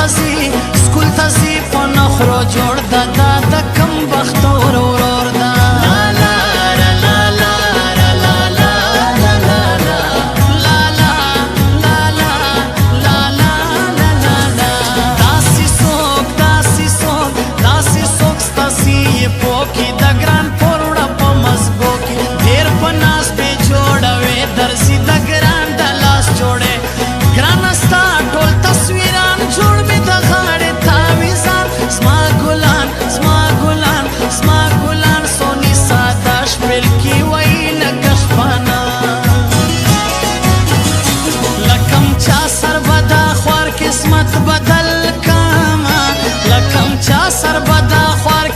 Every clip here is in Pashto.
تزي سکول تزي په نخرو جوړ دا د کم بخت ورور دا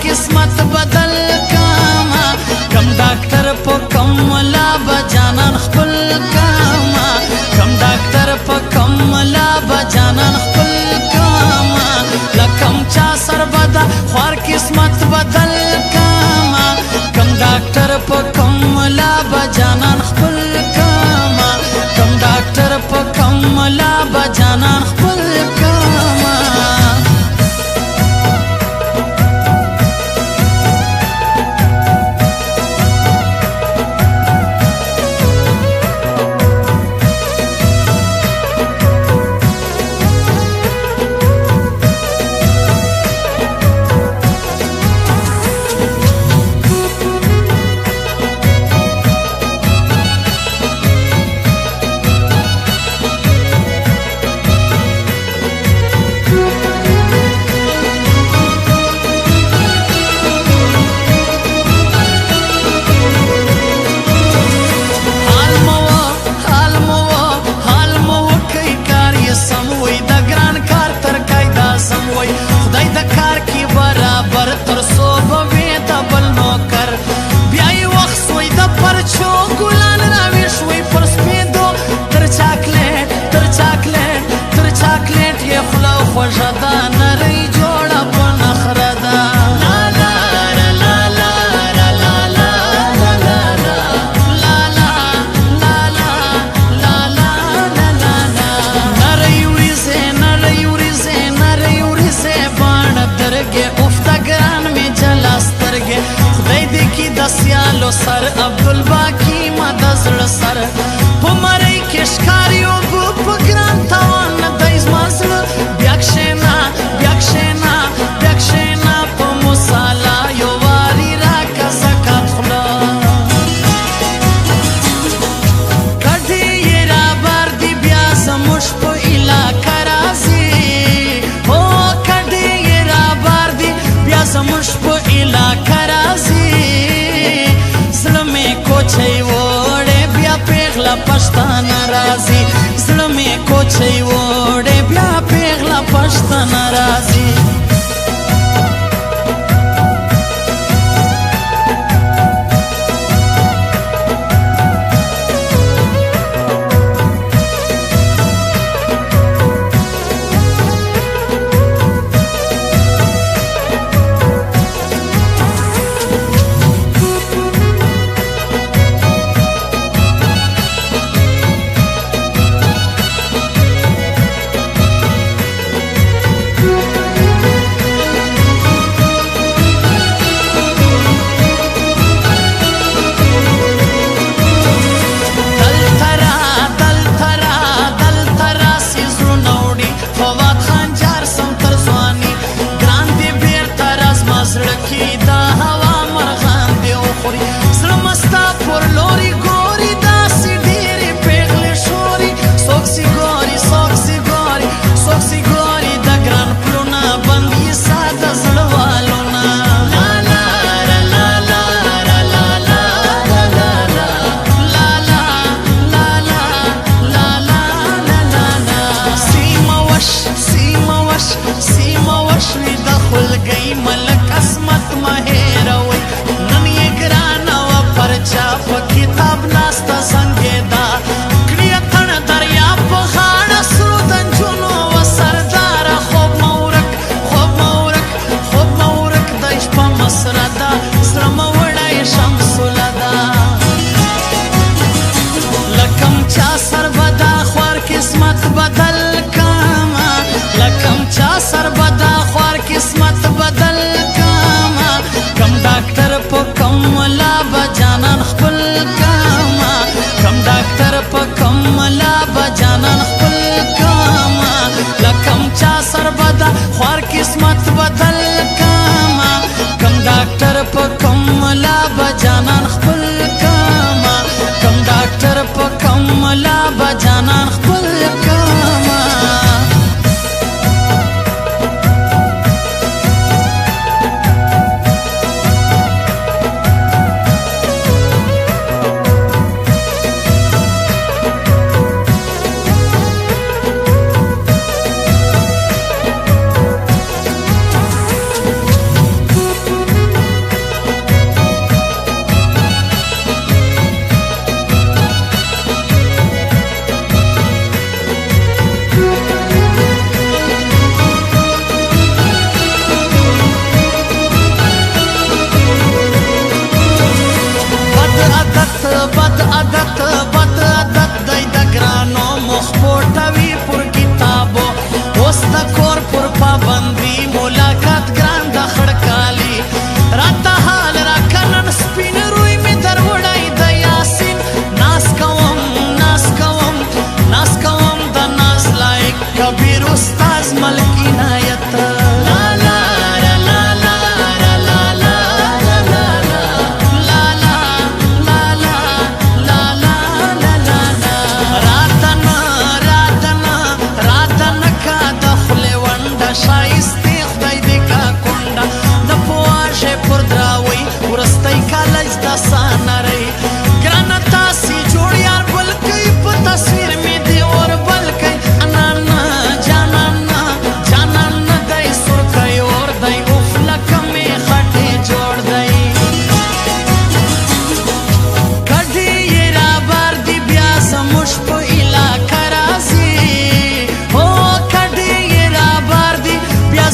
قسمت بدل کاما کم ډاکټر په کم ملا بجانان خپل کاما کم ډاکټر په کم ملا بجانان خپل کاما لکم چا سربدا خوار قسمت بدل کاما کم ډاکټر په کم ملا بجانان خپل کاما کم ډاکټر په کم ملا بجانان خپل کاما سیالو سر عبدالباقی مدزړ سر په مړی کې ښکاریو په ګران توان دای زما زړه بیا کښېنه په مصاله یو واري راکه زکات خوله کډې یې راباردي بیا زموږ په علاقه راځي هو کډې یې راباردي بیا زموږ په علاقه راځي کوچي وړې بیا پیغله پښتانه راځي زړه مې کوچي وړې بیا پیغله پښتانه راځي سر بدا خوار قسمت بدل کاما کم ډاکټر په کم ملا بجانان خپل کاما کم ډاکټر په کم ملا بجانان خپل کاما بد عادت دی د ګرانو مخ پټوي پر کتابو اوس د کور پر پابندي ملاقات ګران د خړکالي راته حال را کنن سپین روی می در وړای د یاسین ناس کوم د ناس لایق کبیر استاد ملکی نایت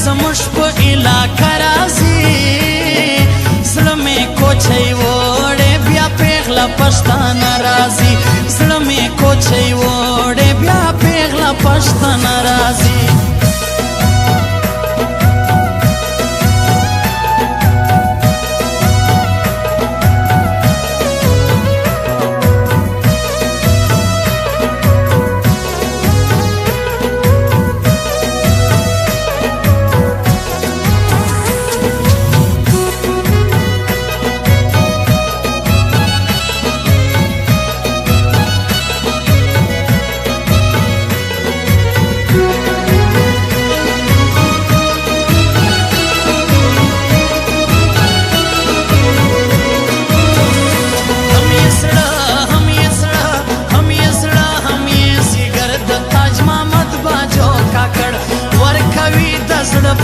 زموږ په علاقه راځي زړه مې کوچۍ وړې بیا پیغله پښتانه راځي زړه مې کوچۍ وړې بیا پیغله پښتانه راځي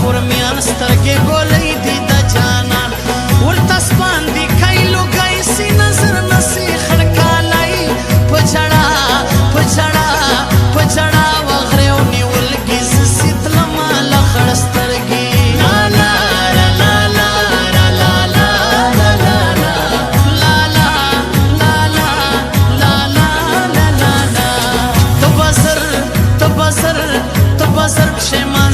پر میان سترګې ګولې دي د جانان ورته سپاندې کوي لوګی سي نظر نسي خړکالی په جړا وغرې او نیولګي زه سیتلمه له خړ سترګې ته بزر پښېمان